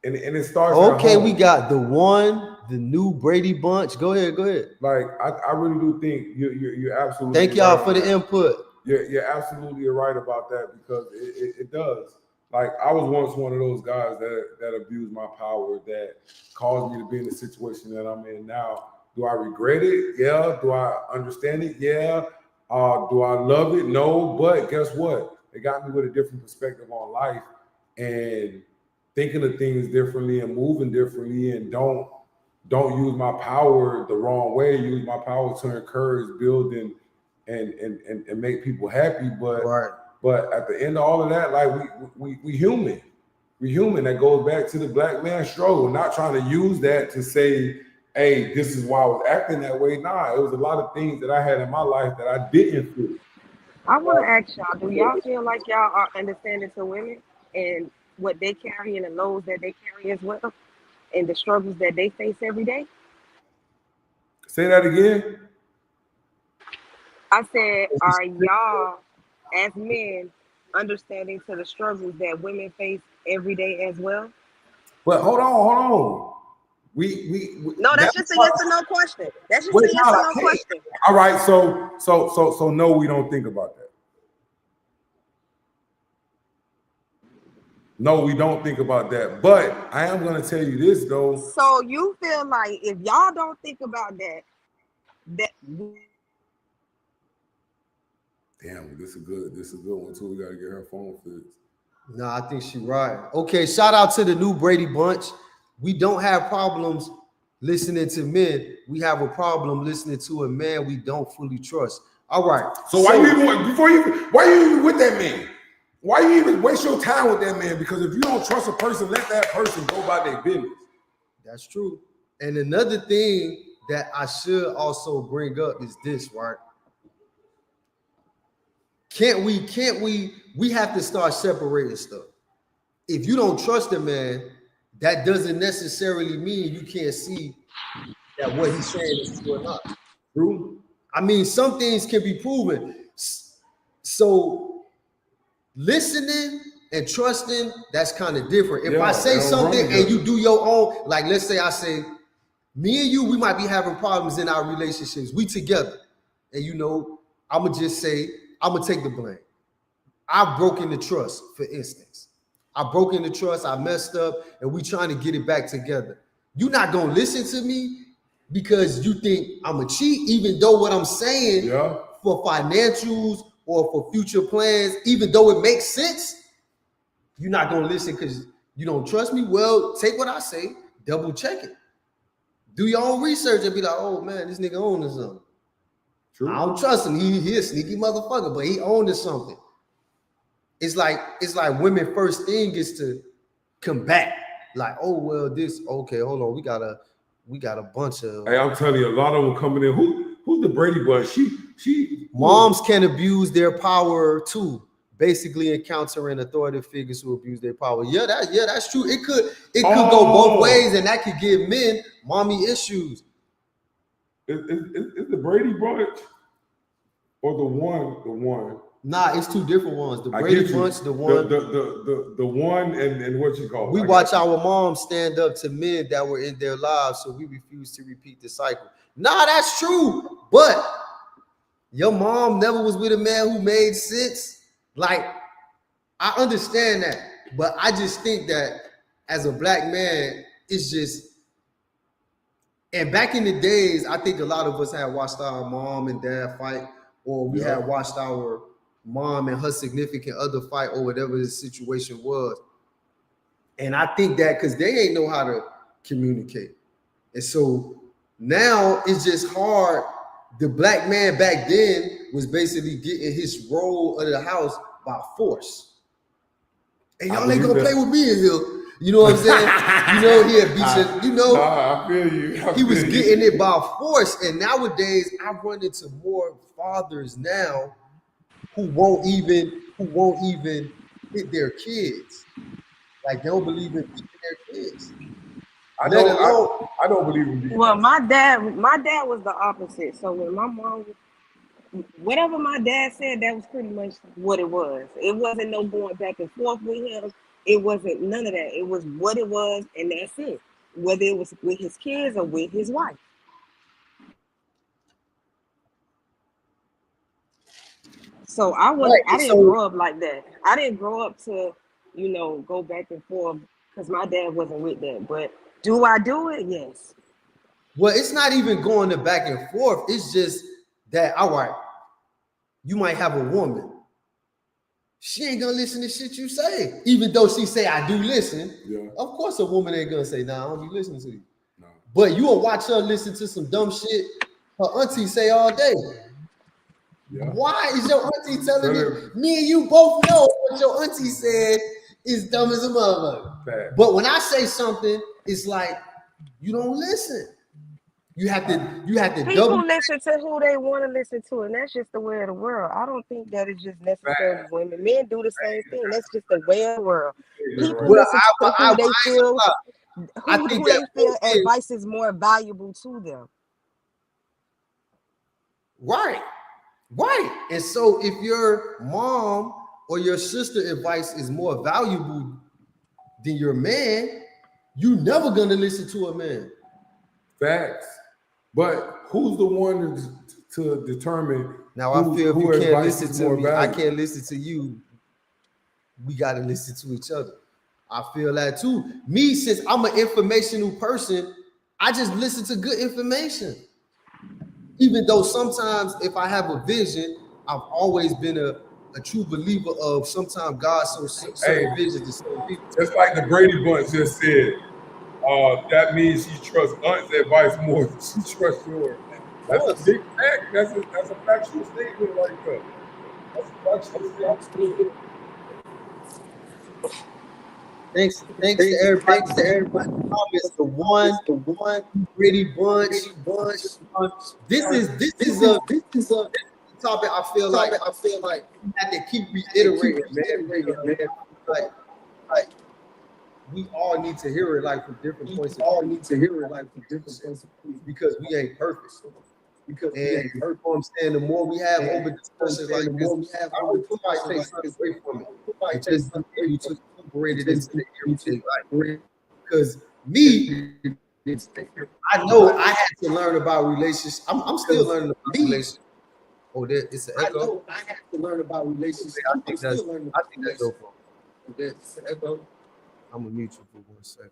it starts. Okay, we got the one, the new Brady Bunch. Go ahead. Like I really do think you're absolutely. Thank y'all for the input. You're absolutely right about that because it does. Like I was once one of those guys that abused my power, that caused me to be in the situation that I'm in now. Do I regret it? Yeah. Do I understand it? Yeah. Do I love it? No. But guess what? It got me with a different perspective on life and thinking of things differently and moving differently, and don't use my power the wrong way. Use my power to encourage, build, and make people happy. But right. But at the end of all of that, like we human. We human. That goes back to the black man struggle. Not trying to use that to say, hey, this is why I was acting that way. Nah, it was a lot of things that I had in my life that I didn't feel. I want to ask y'all, do y'all feel like y'all are understanding to women and what they carry and the loads that they carry as well and the struggles that they face every day? Say that again. I said, are y'all as men understanding to the struggles that women face every day as well? But hold on. We no, that's just a yes or no question. That's just a yes or no question. All right, so no, we don't think about that. No, we don't think about that. But I am gonna tell you this though. So you feel like if y'all don't think about that. Damn, this is a good one too. We gotta get her phone fixed. No, I think she's right. Okay, shout out to the new Brady Bunch. We don't have problems listening to men. We have a problem listening to a man we don't fully trust. All right. So why you even with that man? Why you even waste your time with that man? Because if you don't trust a person, let that person go about their business. That's true. And another thing that I should also bring up is this, right? can't we have to start separating stuff. If you don't trust a man, that doesn't necessarily mean you can't see that what he's saying is true or not. True. I mean, some things can be proven. So listening and trusting, that's kind of different. If I say something and you do your own, like let's say I say, me and you, we might be having problems in our relationships. We together. And you know, I'ma just say, I'ma take the blame. I've broken the trust, for instance. I broke in the trust, I messed up, and we trying to get it back together. You're not gonna listen to me because you think I'm a cheat, even though what I'm saying for financials or for future plans, even though it makes sense, you're not gonna listen because you don't trust me. Well, take what I say, double check it. Do your own research and be like, oh man, this nigga owning something. True. I don't trust him. He a sneaky motherfucker, but he owning something. It's like women first thing is to combat. Like, oh well, this okay. Hold on, we got a bunch of. Hey, I'm telling you, a lot of them coming in. Who's the Brady Bunch? She. Moms can abuse their power too. Basically, encountering authoritative figures who abuse their power. Yeah, that's true. It could go both ways, and that could give men mommy issues. Is the Brady Bunch or the one? Nah, it's two different ones. The Brady Bunch, the one, the one, and what you call it? We watch our moms stand up to men that were in their lives, so we refuse to repeat the cycle. Nah, that's true, but your mom never was with a man who made sense. Like, I understand that, but I just think that as a black man, it's just. And back in the days, I think a lot of us had watched our mom and dad fight, or we had watched our mom and her significant other fight, or whatever the situation was. And I think that because they ain't know how to communicate. And so now it's just hard. The black man back then was basically getting his role of the house by force. And y'all ain't gonna play with me in here. You know what I'm saying? You know, he had beat you. You know, I feel you. He was getting it by force. And nowadays, I run into more fathers now who won't even hit their kids. Like, they don't believe in beating their kids. I don't believe in beating. Well, my dad was the opposite. So when my mom, whatever my dad said, that was pretty much what it was. It wasn't no going back and forth with him. It wasn't none of that. It was what it was, and that's it. Whether it was with his kids or with his wife. So I didn't grow up like that. I didn't grow up to, go back and forth because my dad wasn't with that. But do I do it? Yes. Well, it's not even going to back and forth. It's just that, all right, you might have a woman. She ain't gonna listen to shit you say, even though she say I do listen. Yeah. Of course, a woman ain't gonna say, "Nah, I don't be listening to you." No. But you will watch her listen to some dumb shit her auntie say all day. Yeah. Why is your auntie telling me? Me and you both know what your auntie said is dumb as a motherfucker. Fact. But when I say something, it's like you don't listen. You have to People listen to who they want to listen to, and that's just the way of the world. I don't think that is just necessarily women. Men do the same thing. That's just the way of the world. People listen to who they feel advice is more valuable to them. Right. And so if your mom or your sister advice is more valuable than your man, you never gonna listen to a man. Facts. But who's the one to determine? Now I feel if you can't listen to me, I can't listen to you. We gotta listen to each other. I feel that too. Me, since I'm an informational person, I just listen to good information. Even though sometimes if I have a vision, I've always been a true believer of sometimes God so certain visions to certain people. Just like the Brady Bunch just said. That means she trusts Aunt's advice more than she trusts yours. That's a big fact. That's a factual statement like that. That's a factual statement. Thanks to everybody. Comments. The one Brady Bunch. This is a topic. I feel like we have to keep reiterating, man. Like we all need to hear it like from different points. Because we ain't perfect. And you know what I'm saying, the more we have open discussions like this, I would might take something away from it. And just be able to incorporate it into the everyday life. Because me, I know I had to learn about relationships. I'm still learning about relationships. Oh, there it's an echo. I have to learn about relationships. I think that's your fault. I'm gonna mute you for 1 second.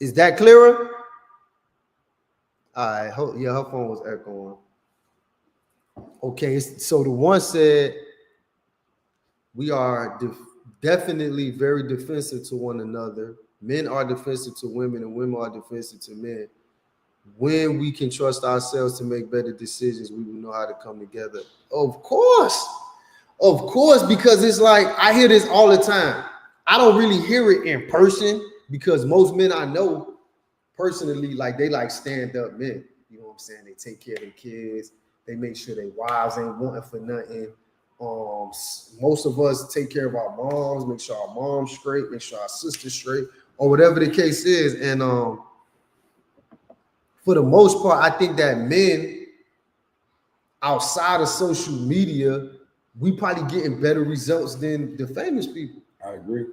Is that clearer? All right, yeah, her phone was echoing. Okay, so the one said we are definitely very defensive to one another. Men are defensive to women, and women are defensive to men. When we can trust ourselves to make better decisions, we will know how to come together. Of course, because it's like I hear this all the time. I don't really hear it in person because most men I know personally, like they like stand-up men. You know what I'm saying? They take care of their kids. They make sure their wives ain't wanting for nothing. Most of us take care of our moms, make sure our mom's straight, make sure our sister's straight, or whatever the case is. And for the most part, I think that men outside of social media, we probably getting better results than the famous people. I agree.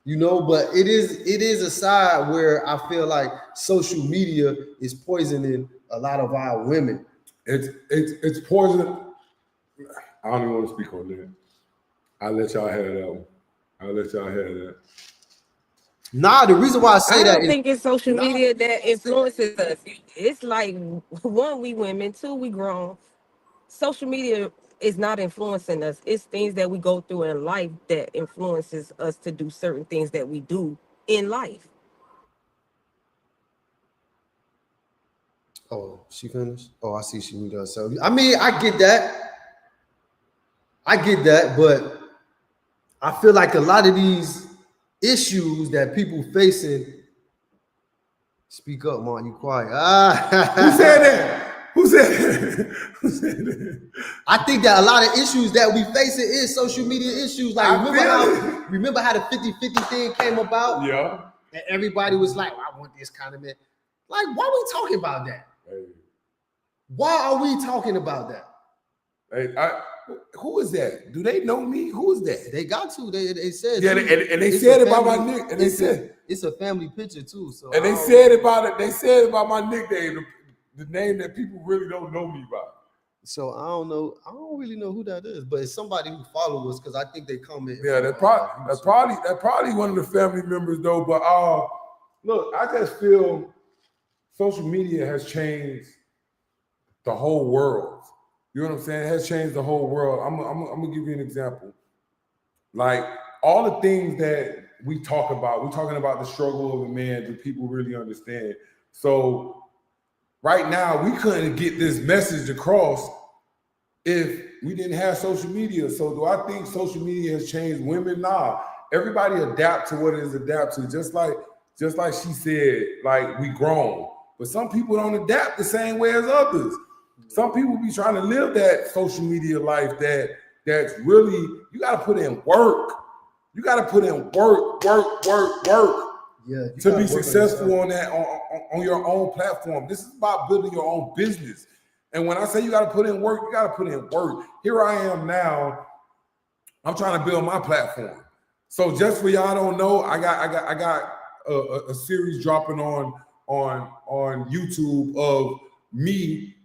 You know, but it is a side where I feel like social media is poisoning a lot of our women. It's poison. I don't even want to speak on that. I'll let y'all have that one. Nah, the reason why I say I that don't think it's social media that influences us. It's like, one, we women, two, we grown. Social media is not influencing us. It's things that we go through in life that influences us to do certain things that we do in life. Oh, she finished? Oh, I see she muted herself. I mean, I get that, but I feel like a lot of these issues that people facing. Speak up, Mark. You quiet. Who said that? Who said that? I think that a lot of issues that we facing is social media issues. Like remember how the 50-50 thing came about? Yeah. And everybody was like, I want this kind of man. Like, why are we talking about that? Hey. Why are we talking about that? Hey, who is that? Do they know me? Who is that? They got to. They said. Yeah, and they said about my nick. And they said it's a family picture too. So and they said about it. They said about my nickname, the name that people really don't know me by. So I don't know. I don't really know who that is, but it's somebody who follows us because I think they comment. Yeah, that's probably one of the family members though. But look, I just feel social media has changed the whole world. You know what I'm saying? It has changed the whole world. I'm gonna give you an example. Like all the things that we talk about, we're talking about the struggle of a man. Do people really understand? So right now, we couldn't get this message across if we didn't have social media. So do I think social media has changed women? Nah. Everybody adapt to what it is adapt to. Just like she said, like we grown. But some people don't adapt the same way as others. Some people be trying to live that social media life that's really, you got to put in work. You got to put in work. Yeah, to be successful on that, on your own platform. This is about building your own business. And when I say you got to put in work, you got to put in work. Here I am now. I'm trying to build my platform. So just for y'all don't know, I got a series dropping on YouTube of me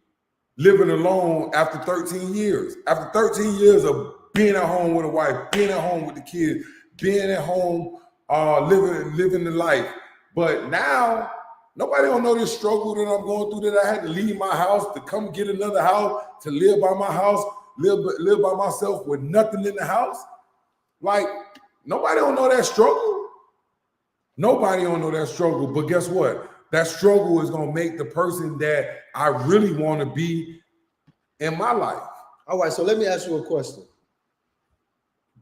living alone after 13 years. After 13 years of being at home with a wife, being at home with the kids, being at home, living the life. But now, nobody don't know this struggle that I'm going through, that I had to leave my house to come get another house, to live by my house, live by myself with nothing in the house. Like, nobody don't know that struggle. Nobody don't know that struggle. But guess what? That struggle is going to make the person that I really want to be in my life. All right, so let me ask you a question.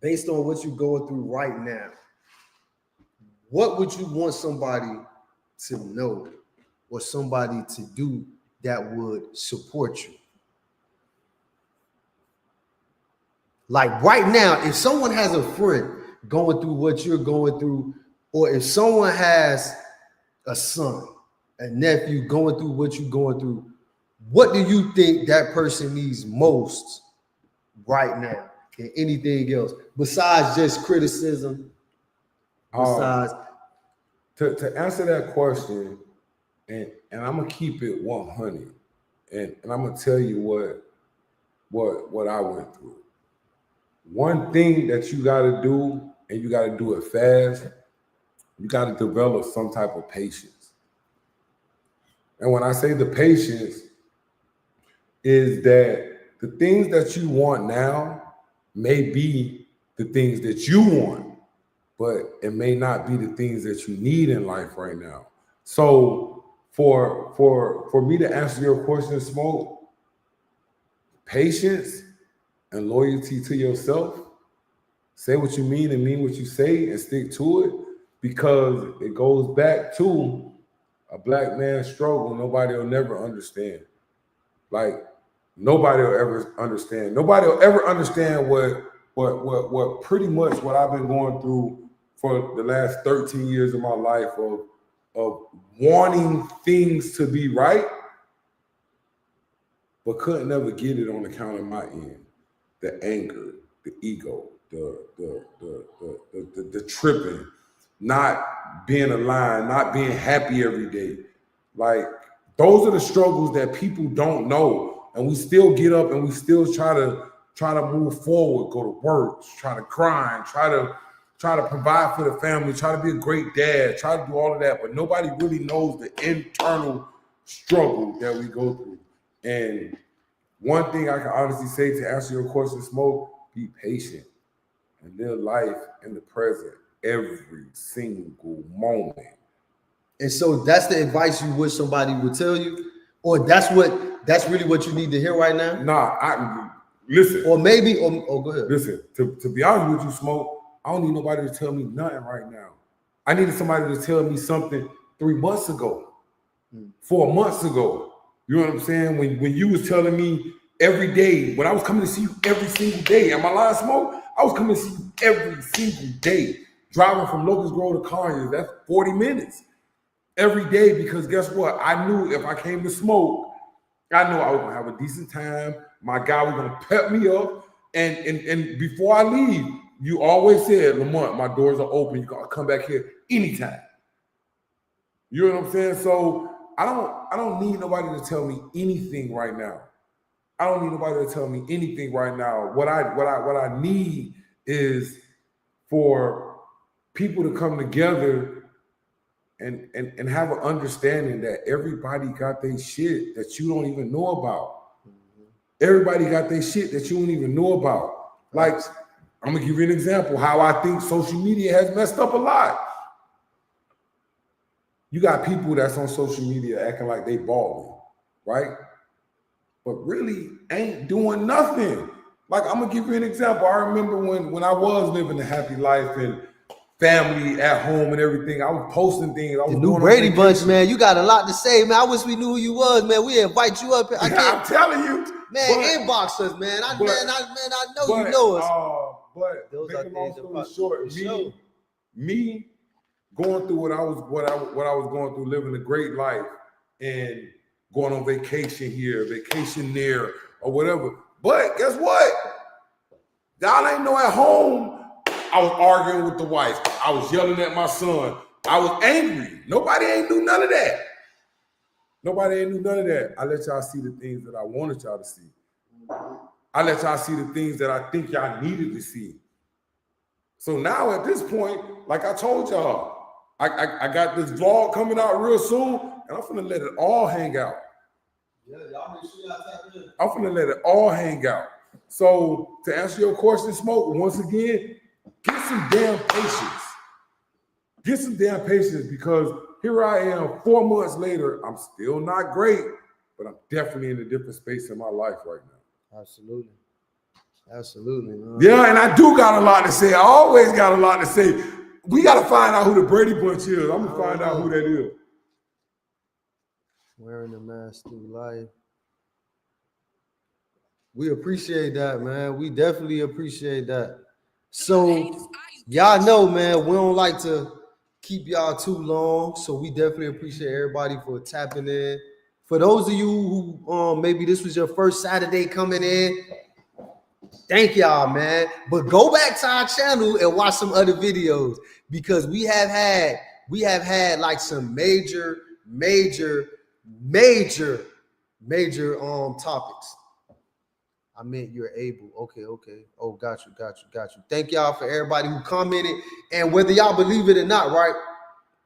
Based on what you're going through right now, what would you want somebody to know or somebody to do that would support you? Like right now, if someone has a friend going through what you're going through, or if someone has a son, a nephew going through what you're going through, what do you think that person needs most right now than anything else besides just criticism? Besides, to answer that question, and I'm gonna keep it 100, and I'm gonna tell you what I went through. One thing that you got to do, and you got to do it fast, you got to develop some type of patience. And when I say the patience, is that the things that you want now may be the things that you want, but it may not be the things that you need in life right now. So for me to answer your question, Smoke, patience and loyalty to yourself. Say what you mean and mean what you say and stick to it, because it goes back to a black man's struggle. Nobody will never understand. Like, nobody will ever understand. Nobody will ever understand what pretty much what I've been going through for the last 13 years of my life of wanting things to be right, but couldn't never get it on account of my end. The anger, the ego, the tripping, not being aligned, not being happy every day. Like, those are the struggles that people don't know. And we still get up and we still try to move forward, go to work, try to grind, try to provide for the family, try to be a great dad, try to do all of that. But nobody really knows the internal struggle that we go through. And one thing I can honestly say to answer your question, Smoke, be patient and live life in the present every single moment. and so that's the advice you wish somebody would tell you, or that's really what you need to hear right now. Nah, listen. Or maybe, or go ahead. Listen, to be honest with you, Smoke, I don't need nobody to tell me nothing right now. I needed somebody to tell me something 3 months ago, 4 months ago. You know what I'm saying? When you was telling me every day, when I was coming to see you every single day, am I lying, Smoke? I was coming to see you every single day, driving from Locust Grove to Conyers. That's 40 minutes every day, because guess what? I knew if I came to Smoke, I knew I was gonna have a decent time. My guy was gonna pep me up, and before I leave, you always said, Lamont, my doors are open. You gotta come back here anytime. You know what I'm saying? So I don't need nobody to tell me anything right now. I don't need nobody to tell me anything right now. What I need is for people to come together and have an understanding that everybody got their shit that you don't even know about. Everybody got their shit that you don't even know about. Like, I'm gonna give you an example how I think social media has messed up a lot. You got people that's on social media acting like they balling, right? But really ain't doing nothing. Like, I'm gonna give you an example. I remember when I was living a happy life and family at home and everything, I was posting things. I was The new Brady Bunch, man. You got a lot to say, man. I wish we knew who you was, man. We invite you up here. I'm telling you, man. Inbox us, man. I know you know us. But those are making long things story short, me going through what I was going through, living a great life and going on vacation here, vacation there, or whatever. But guess what? Y'all ain't know at home I was arguing with the wife. I was yelling at my son. I was angry. Nobody ain't do none of that. Nobody ain't do none of that. I let y'all see the things that I wanted y'all to see. I let y'all see the things that I think y'all needed to see. So now at this point, like I told y'all, I got this vlog coming out real soon, and I'm finna let it all hang out. Yeah, y'all make sure y'all tap in. I'm finna let it all hang out. So to answer your question, Smoke, once again, get some damn patience. Get some damn patience, because here I am 4 months later. I'm still not great, but I'm definitely in a different space in my life right now. Absolutely. Absolutely. Man. Yeah, and I do got a lot to say. I always got a lot to say. We got to find out who the Brady Bunch is. I'm going to find out who that is. Wearing the mask through life. We appreciate that, man. We definitely appreciate that. So y'all know, man, we don't like to keep y'all too long. So we definitely appreciate everybody for tapping in. For those of you who maybe this was your first Saturday coming in, thank y'all, man. But go back to our channel and watch some other videos because we have had like some major topics. I meant you're able. Okay. Oh, got you. Thank y'all for everybody who commented. And whether y'all believe it or not, right?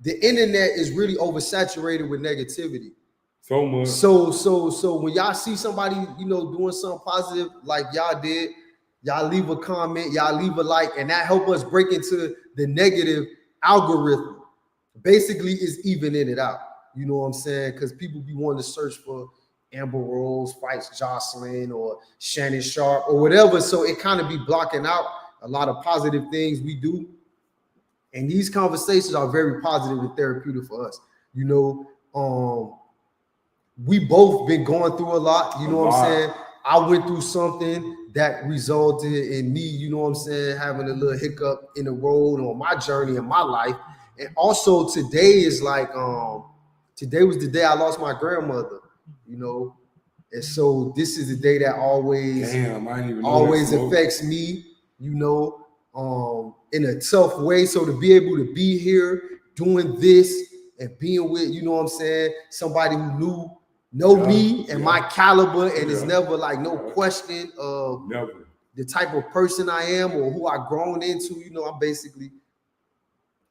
The internet is really oversaturated with negativity. So much. So when y'all see somebody, doing something positive like y'all did, y'all leave a comment, y'all leave a like, and that help us break into the negative algorithm. Basically, it's evening it out. You know what I'm saying? Because people be wanting to search for Amber Rose fights Jocelyn or Shannon Sharp or whatever. So it kind of be blocking out a lot of positive things we do. And these conversations are very positive and therapeutic for us. We both been going through a lot. You know what I'm saying? I went through something that resulted in me, having a little hiccup in the road on my journey in my life. And also today is like, today was the day I lost my grandmother, and so this is the day that always affects me, in a tough way. So to be able to be here doing this and being with, somebody who know me and my caliber, and it's never like no question of the type of person I am or who I've grown into.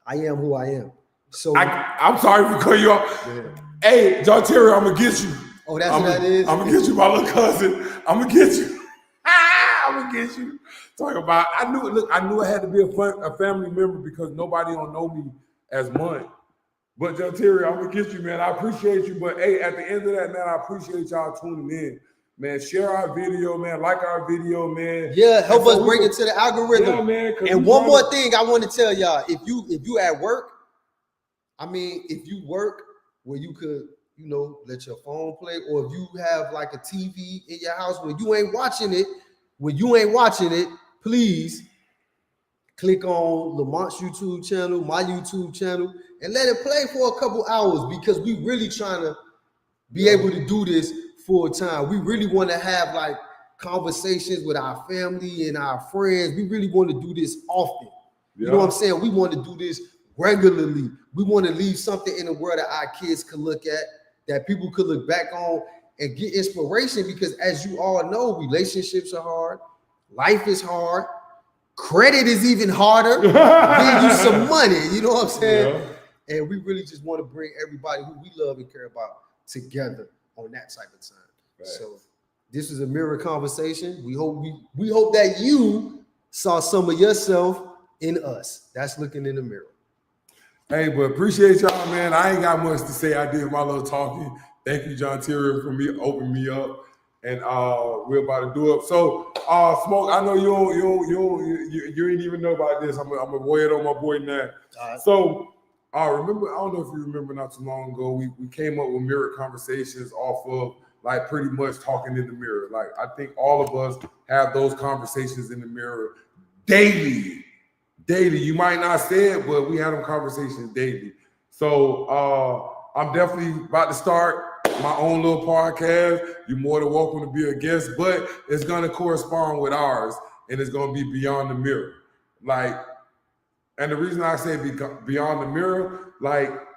I am who I am. So I'm sorry for cutting you off. Hey, John Terry, I'm gonna get you. Oh, that's what that is. I'm gonna get you, my little cousin. I'm gonna get you. I'm gonna get you. Talk about. I knew it had to be a family member because nobody don't know me as much. But John Terry, I'm gonna get you, man. I appreciate you. But hey, at the end of that, man, I appreciate y'all tuning in. Man, share our video, man. Like our video, man. Yeah, help us break into the algorithm. Yeah, man. And one more thing I want to tell y'all: if you at work, if you work where you could, let your phone play, or if you have like a TV in your house when you ain't watching it, please click on Lamont's YouTube channel, my YouTube channel, and let it play for a couple hours because we really trying to be able to do this full time. We really want to have like conversations with our family and our friends. We really want to do this often. You know what I'm saying? We want to do this regularly. We want to leave something in the world that our kids could look at, that people could look back on and get inspiration, because as you all know, relationships are hard. Life is hard. Credit is even harder. Give you some money. You know what I'm saying? Yeah. And we really just want to bring everybody who we love and care about together on that type of time. Right. So this is a mirror conversation. We hope that you saw some of yourself in us. That's looking in the mirror. Hey, but appreciate y'all, man. I ain't got much to say. I did my little talking. Thank you, John Terry, for opening me up. And we're about to do it. So, Smoke, I know you ain't even know about this. I'm gonna weigh it on my boy now. So, remember, I don't know if you remember, not too long ago, we came up with mirror conversations off of like pretty much talking in the mirror. Like I think all of us have those conversations in the mirror daily. You might not say it, but we have them conversations daily. So I'm definitely about to start my own little podcast. You're more than welcome to be a guest, but it's going to correspond with ours, and it's going to be beyond the mirror. And the reason I say beyond the mirror,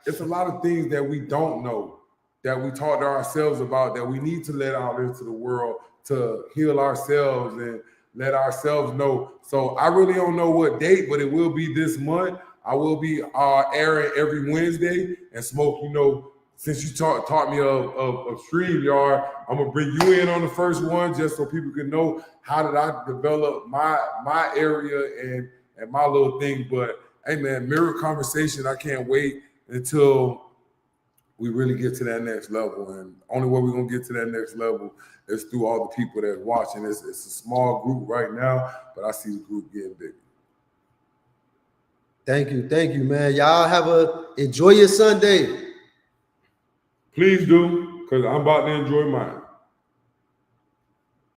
it's a lot of things that we don't know, that we talk to ourselves about, that we need to let out into the world to heal ourselves and let ourselves know. So I really don't know what date, but it will be this month. I will be airing every Wednesday. And Smoke, since you taught me of StreamYard, I'm gonna bring you in on the first one just so people can know how did I develop my area and my little thing. But hey man, mirror conversation, I can't wait until we really get to that next level. And only way we're gonna get to that next level is through all the people that's watching. It's a small group right now, but I see the group getting bigger. Thank you, man. Y'all enjoy your Sunday. Please do, because I'm about to enjoy mine.